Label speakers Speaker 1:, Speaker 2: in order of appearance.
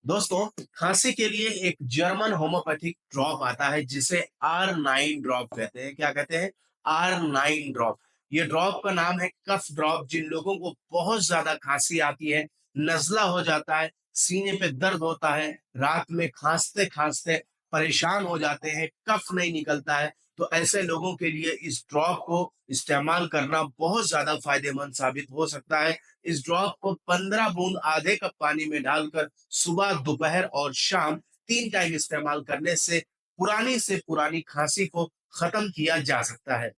Speaker 1: दोस्तों, खांसी के लिए एक जर्मन होम्योपैथिक ड्रॉप आता है जिसे R9 ड्रॉप कहते हैं। क्या कहते हैं? R9 drop. ये ड्रॉप का नाम है कफ ड्रॉप। जिन लोगों को बहुत ज्यादा खांसी आती है, नजला हो जाता है, सीने पे दर्द होता है, रात में खांसते खांसते परेशान हो जाते हैं, कफ नहीं निकलता है, तो ऐसे लोगों के लिए इस ड्रॉप को इस्तेमाल करना बहुत ज्यादा फायदेमंद साबित हो सकता है। इस ड्रॉप को 15 बूंद आधे कप पानी में डालकर सुबह, दोपहर और शाम 3 टाइम इस्तेमाल करने से पुरानी से पुरानी खांसी को खत्म किया जा सकता है।